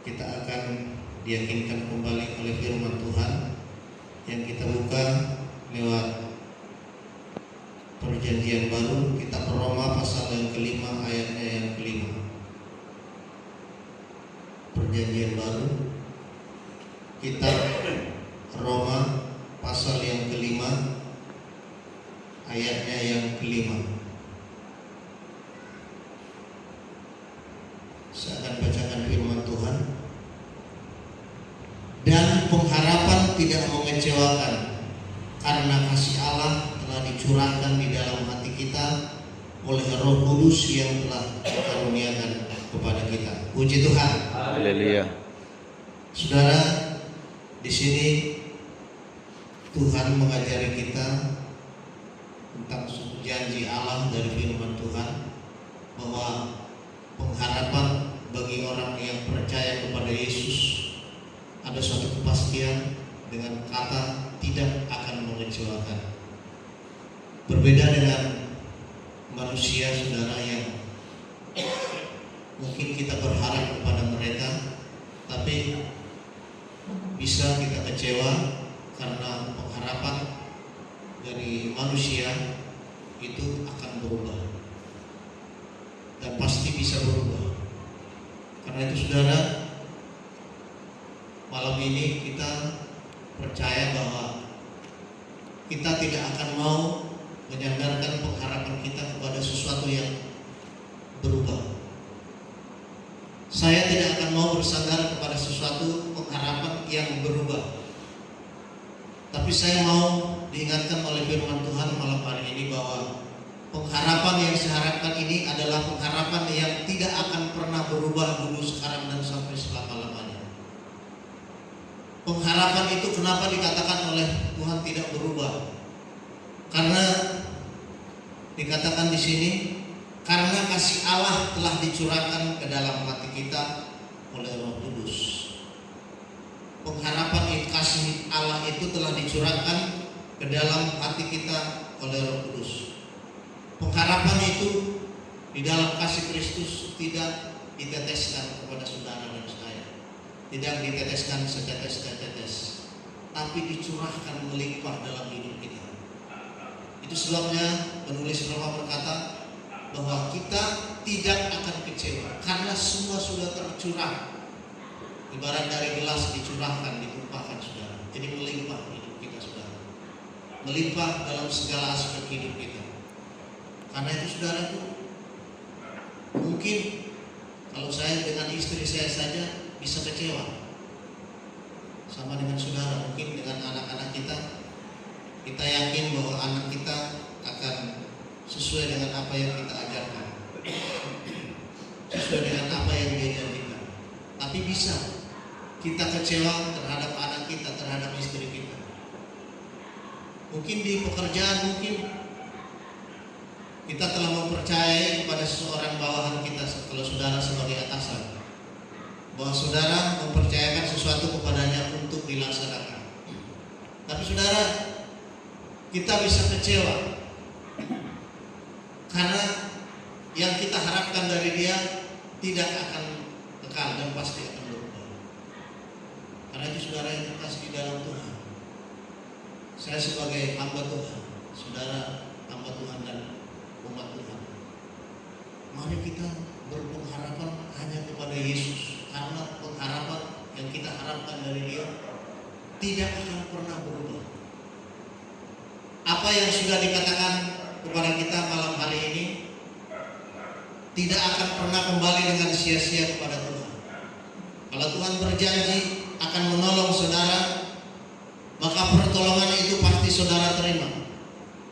kita akan diyakinkan kembali oleh firman Tuhan yang kita buka lewat Perjanjian Baru, kitab Roma pasal yang kelima ayatnya yang kelima. Perjanjian Baru, kitab Roma pasal yang kelima ayatnya yang kelima. Saya akan bacakan firman Tuhan. Dan pengharapan tidak mengecewakan, karena kasih Allah telah dicurahkan di dalam hati kita oleh Roh Kudus yang telah dikaruniakan kepada kita. Puji Tuhan. Haleluya. Saudara, di sini Tuhan mengajari kita tentang janji Allah dari firman Tuhan bahwa pengharapan bagi orang yang percaya kepada Yesus ada suatu kepastian dengan kata tidak akan mengecewakan. Berbeda dengan manusia, saudara, yang mungkin kita berharap kepada mereka, tapi bisa kita kecewa karena pengharapan dari manusia itu akan berubah dan pasti bisa berubah. Karena itu, saudara, malam ini kita percaya bahwa kita tidak akan mau menyandarkan pengharapan kita kepada sesuatu yang berubah. Saya tidak akan mau bersandar kepada sesuatu pengharapan yang berubah. Tapi saya mau diingatkan oleh firman Tuhan malam hari ini bahwa pengharapan yang saya harapkan ini adalah pengharapan yang tidak akan pernah berubah dulu, sekarang, dan sampai selama-lamanya. Pengharapan itu kenapa dikatakan oleh Tuhan tidak berubah? Karena dikatakan di sini, karena kasih Allah telah dicurahkan ke dalam hati kita oleh Roh Kudus. Pengharapan kasih Allah itu telah dicurahkan ke dalam hati kita oleh Roh Kudus. Pengharapan itu di dalam kasih Kristus tidak diteteskan kepada saudara dan saya, tidak diteteskan setetes-tetes, tapi dicurahkan melimpah dalam hidup kita. Itu sebabnya penulis Roma berkata bahwa kita tidak akan kecewa karena semua sudah tercurah. Ibarat dari gelas dicurahkan, ditumpahkan, saudara. Jadi melimpah hidup kita, saudara. Melimpah dalam segala aspek hidup kita. Karena itu, saudara, itu mungkin kalau saya dengan istri saya saja bisa kecewa. Sama dengan saudara, mungkin dengan anak-anak kita yakin bahwa anak kita akan sesuai dengan apa yang kita ajarkan, sesuai dengan apa yang dia janjikan. Tapi bisa kita kecewa terhadap anak kita, terhadap istri kita. Mungkin di pekerjaan, mungkin kita telah mempercayai kepada seseorang bawahan kita, kalau saudara sebagai atasan, bahwa saudara mempercayakan sesuatu kepadanya untuk dilaksanakan. Tapi saudara, kita bisa kecewa karena yang kita harapkan dari dia tidak akan kekal dan pasti akan berubah. Karena itu, saudara yang terkasih di dalam Tuhan, saya sebagai hamba Tuhan, saudara hamba Tuhan dan umat Tuhan, mari kita berpengharapan hanya kepada Yesus, karena pengharapan yang kita harapkan dari Dia tidak akan pernah berubah. Apa yang sudah dikatakan kepada kita malam hari ini tidak akan pernah kembali dengan sia-sia kepada Tuhan. Kalau Tuhan berjanji akan menolong saudara, maka pertolongan itu pasti saudara terima,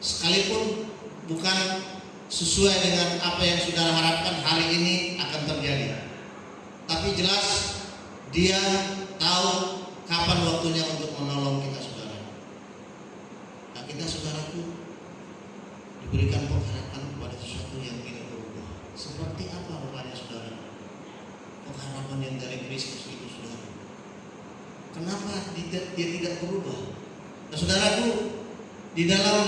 sekalipun bukan sesuai dengan apa yang saudara harapkan hari ini akan terjadi. Tapi jelas Dia tahu kapan waktunya untuk menolong kita, saudara. Nah, kita, saudaraku, diberikan pengharapan kepada sesuatu yang tidak berubah. Seperti apa rupanya, saudara? Pengharapan yang dari Kristus itu, saudara. Kenapa dia tidak berubah? Nah, saudaraku, di dalam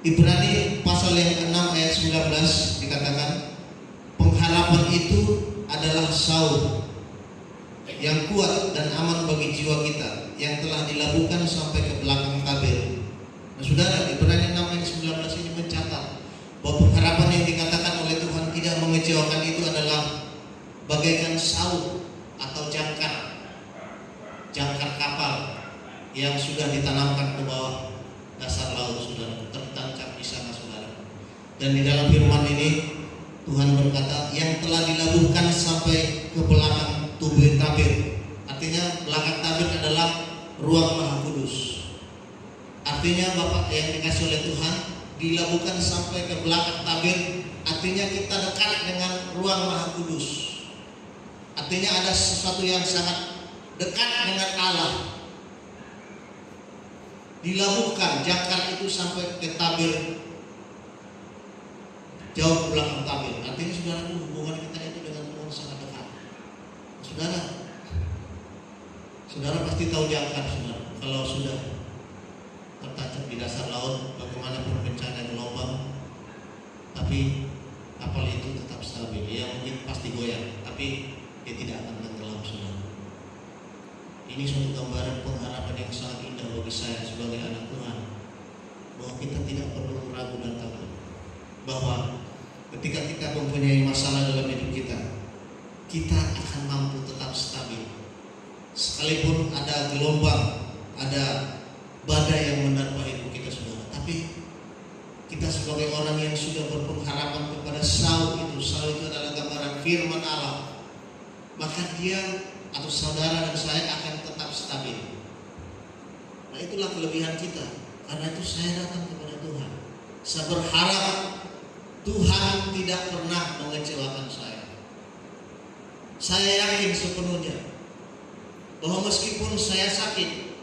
Ibrani pasal yang ke-6 ayat 19 dikatakan, pengharapan itu adalah saud yang kuat dan aman bagi jiwa kita, yang telah dilabuhkan sampai ke belakang tabir. Nah, saudara, Ibrani 6 ayat 19 ini mencatat bahwa pengharapan yang dikatakan oleh Tuhan tidak mengecewakan itu adalah bagaikan saud atau jangkar kapal yang sudah ditanamkan ke bawah dasar laut, saudara, tertancap di sana, saudara. Dan di dalam firman ini Tuhan berkata yang telah dilabuhkan sampai ke belakang tubuh tabir. Artinya belakang tabir adalah ruang Maha Kudus. Artinya Bapak yang dikasih oleh Tuhan dilabuhkan sampai ke belakang tabir, artinya kita dekat dengan ruang Maha Kudus. Artinya ada sesuatu yang sangat dekat dengan Allah. Dilabuhkan jangkar itu sampai ke tabir, jauh ke belakang tabir. Artinya saudara, hubungan kita itu dengan Tuhan sangat dekat. Saudara pasti tahu jangkar, saudara. Kalau sudah tertancap di dasar laut, bagaimanapun bencana gelombang, tapi kapal itu tetap stabil. Ya mungkin pasti goyang, tapi dia tidak akan tenggelam, saudara. Ini suatu gambaran pengharapan yang sangat indah bagi saya sebagai anak Tuhan, bahwa kita tidak perlu ragu dan takut, bahwa ketika kita mempunyai masalah dalam hidup kita akan mampu tetap stabil. Sekalipun ada gelombang, ada badai yang menerpa hidup kita, saudara. Tapi kita sebagai orang yang sudah berpengharapan kepada saud itu adalah gambaran firman Allah, maka dia atau saudara dan saya akan tetap stabil. Nah, itulah kelebihan kita. Karena itu saya datang kepada Tuhan. Saya berharap Tuhan tidak pernah mengecewakan saya. Saya yakin sepenuhnya bahwa meskipun saya sakit,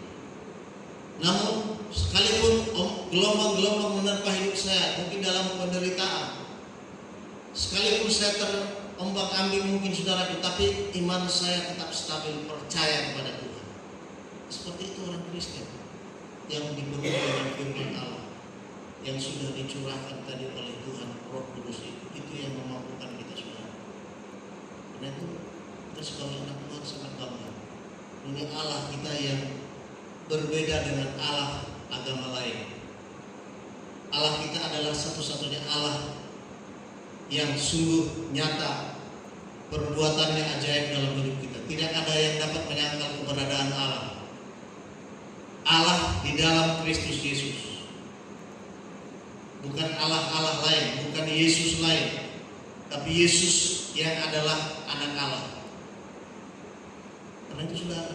namun sekalipun gelombang-gelombang menerpa hidup saya, mungkin dalam penderitaan, sekalipun saya terombang-ambing mungkin saudara, tetapi iman saya tetap stabil, percaya kepada Tuhan. Seperti itu orang Kristen yang dipenuhi dengan firman Allah yang sudah dicurahkan tadi oleh Tuhan Roh Kudus itu yang memampukan kita, saudara. Karena itu kita sebagai anak Tuhan sangat bangga. Ini Allah kita yang berbeda dengan Allah agama lain. Allah kita adalah satu-satunya Allah yang sungguh nyata, perbuatannya ajaib dalam hidup kita. Tidak ada yang dapat menyangkal keberadaan Allah. Allah di dalam Kristus Yesus. Bukan Allah lain, bukan Yesus lain, tapi Yesus yang adalah anak Allah. Karena itu saudara,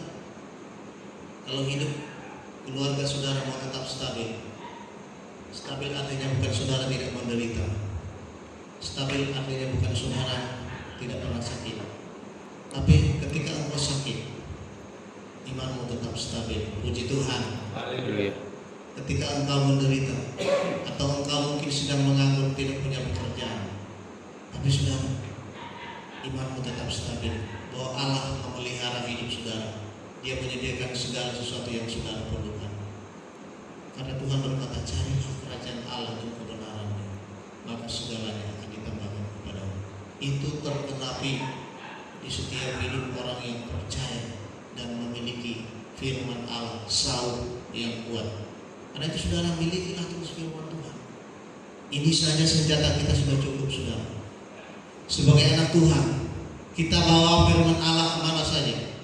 kalau hidup keluarga saudara mau tetap stabil, stabil artinya bukan saudara tidak menderita, stabil artinya bukan saudara tidak pernah sakit, tapi ketika engkau sakit, imanmu tetap stabil. Puji Tuhan. Haleluya. Ketika engkau menderita atau engkau mungkin sedang menganggur, tidak punya pekerjaan, tapi saudara, imanmu tetap stabil bahwa Allah memelihara hidup saudara. Dia menyediakan segala sesuatu yang saudara perlukan. Karena Tuhan berkata, carilah kerajaan Allah dan kebenarannya, maka segalanya akan ditambahkan kepadamu. Itu tergenapi di setiap hidup orang yang percaya dan memiliki firman Allah, saud yang kuat. Karena itu saudara, milikilah terus firman Tuhan. Ini saja senjata kita sudah cukup, saudara. Sebagai anak Tuhan, kita bawa firman Allah kemana saja.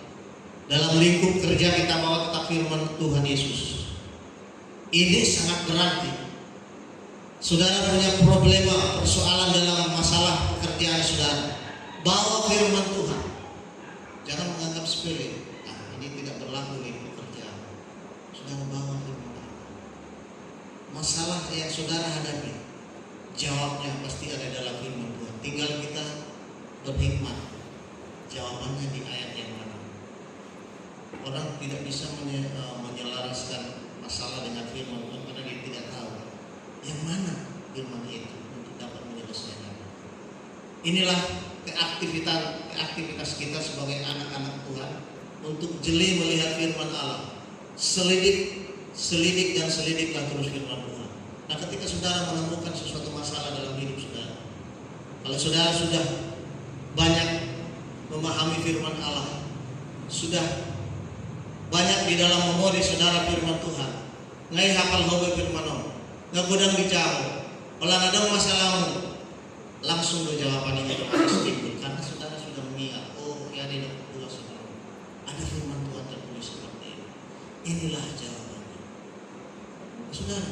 Dalam lingkup kerja kita bawa tetap firman Tuhan Yesus. Ini sangat berarti. Saudara punya problema, persoalan dalam masalah pekerjaan saudara, bawa firman Tuhan. Jangan menganggap sepele. Ini tidak berlaku di pekerjaan. Saudara bawa firman Tuhan. Masalah yang saudara hadapi, jawabnya pasti ada dalam firman Tuhan. Tinggal kita berhikmat. Jawabannya di ayat yang mana. Orang tidak bisa menyelaraskan masalah dengan firman Tuhan karena dia tidak tahu yang mana firman itu untuk dapat menyelesaikan. Inilah aktivitas kita sebagai anak-anak Tuhan untuk jeli melihat firman Allah. Selidik dan selidiklah terus firman Tuhan. Nah, ketika saudara menemukan sesuatu masalah dalam hidup saudara, kalau saudara sudah banyak memahami firman Allah, sudah banyak di dalam memori saudara firman Tuhan, ngai hafal hobe firman Allah, nggak godang dijauh, olah ada masalahmu, langsung do jawaban itu harus timbul karena saudara sudah mengingat, oh ya di dua saudara ada firman Tuhan tertulis seperti ini, inilah jawabannya. Saudara,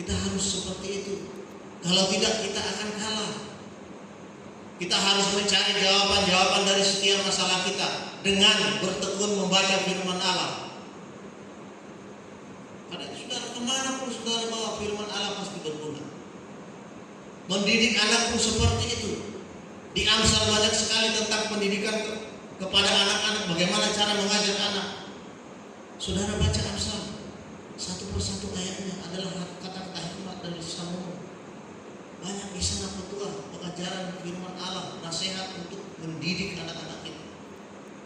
kita harus seperti itu. Kalau tidak kita akan kalah. Kita harus mencari jawaban-jawaban dari setiap masalah kita dengan bertekun membaca firman Allah. Karena saudara, kemana pun saudara bawa firman Allah pasti berguna. Mendidik anak pun seperti itu. Di Amsal banyak sekali tentang pendidikan kepada anak-anak, bagaimana cara mengajar anak. Saudara baca Amsal, satu persatu ayatnya adalah kata-kata hikmat dari Salomo. Banyak di sana petua, pengajaran firman Allah, nasihat untuk mendidik anak-anak kita.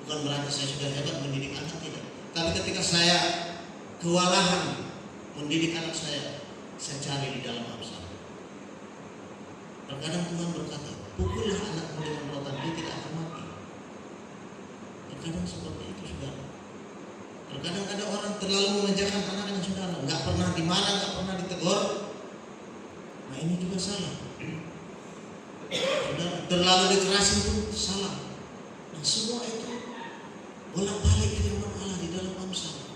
Bukan berarti saya sudah hebat mendidik anak, tidak. Tapi ketika saya kewalahan mendidik anak saya cari di dalam Amsal. Terkadang Tuhan berkata, pukullah anakmu dengan rotan, dia tidak akan mati. Terkadang seperti itu, saudara. Terkadang ada orang terlalu memanjakan anaknya, saudara, nggak pernah dimarah, nggak pernah ditegur. Nah ini juga salah. Saudara, terlalu dikerasin pun salah. Nah semua itu bolak-balik firman Allah di dalam Amsal.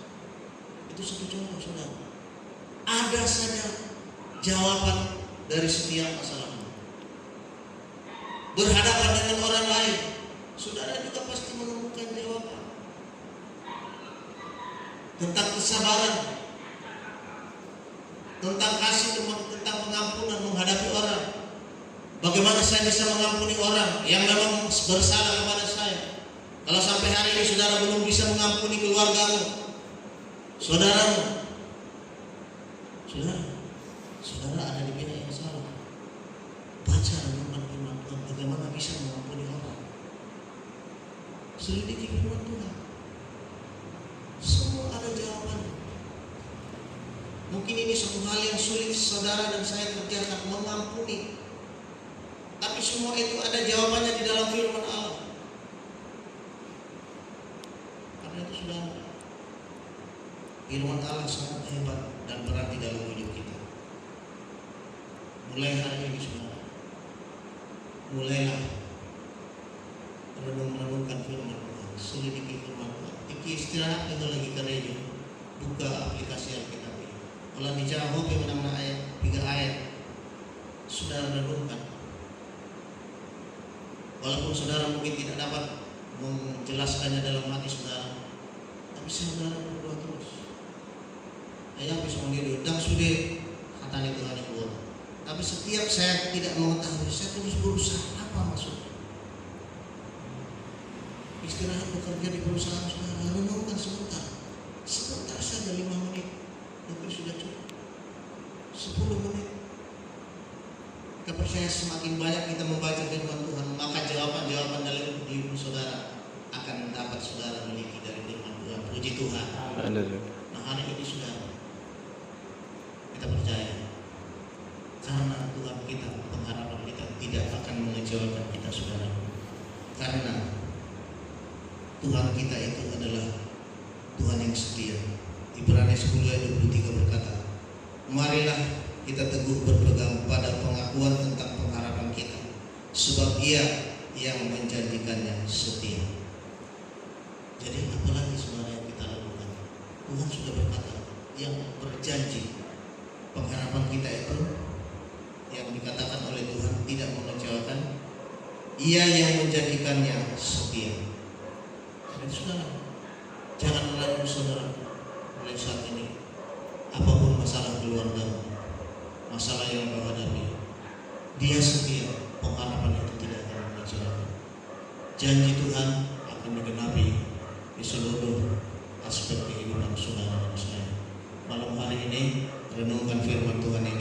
Itu satu contoh, saudara. Ada saja jawaban dari setiap masalah. Berhadapan dengan orang lain, saudara juga pasti menemukan jawaban. Tentang kesabaran, tentang kasih, tentang pengampunan menghadapi orang. Bagaimana saya bisa mengampuni orang yang memang bersalah kepada saya? Kalau sampai hari ini saudara belum bisa mengampuni keluargamu, saudaramu, saudara ada di pihak yang salah. Baca renungan firman Tuhan, bagaimana bisa mengampuni orang. Selidiki firman Tuhan. Semua ada jawabannya. Mungkin ini suatu hal yang sulit saudara dan saya kerjakan, mengampuni. Tapi semua itu ada jawabannya di dalam firman Allah. Karena itu saudara, firman Allah sangat hebat dan berarti dalam hidup kita. Mulai hari ini saudara, mulailah renungkan firman Tuhan, selidiki firman Tuhan. Istirahat itu lagi kerja, buka aplikasi Alkitab ini. Kalau dijawab mana-mana ayat, 3 ayat, saudara renungkan. Walaupun saudara mungkin tidak dapat menjelaskannya dalam hati saudara, tapi saudara berdoa terus. Ayah bisa mandiri, dan sudah hatani Tuhan yang buat. Tapi setiap saya tidak mengetahui, saya terus berusaha. Apa maksudnya? Istirahat bekerja di perusahaan saudara, renungkan sebentar saja 5 menit, tapi sudah cukup. 10 menit. Kita percaya semakin banyak kita membaca firman Tuhan, maka jawaban-jawaban dalam hidup saudara akan dapat saudara miliki dari firman Tuhan. Puji Tuhan. Nah hari ini saudara, kita percaya karena Tuhan kita, pengharapan kita tidak akan mengecewakan kita saudara. Karena Tuhan kita itu adalah Tuhan yang setia. Ibrani 10 ayat 23 berkata, marilah kita teguh berpegang pada pengakuan tentang pengharapan kita, sebab Ia yang menjanjikannya setia. Jadi apalagi sebenarnya yang kita lakukan? Tuhan sudah berkata, yang berjanji pengharapan kita itu yang dikatakan oleh Tuhan tidak mengecewakan, Ia yang menjanjikannya setia. Saudara, jangan ragu saudara mulai saat ini. Apapun masalah keluarga, masalah yang kau hadapi, Dia setia, pengharapan itu tidak akan mengecewakan. Janji Tuhan akan digenapi di seluruh aspek kehidupan saudara dan saya. Malam hari ini renungkan firman Tuhan ini.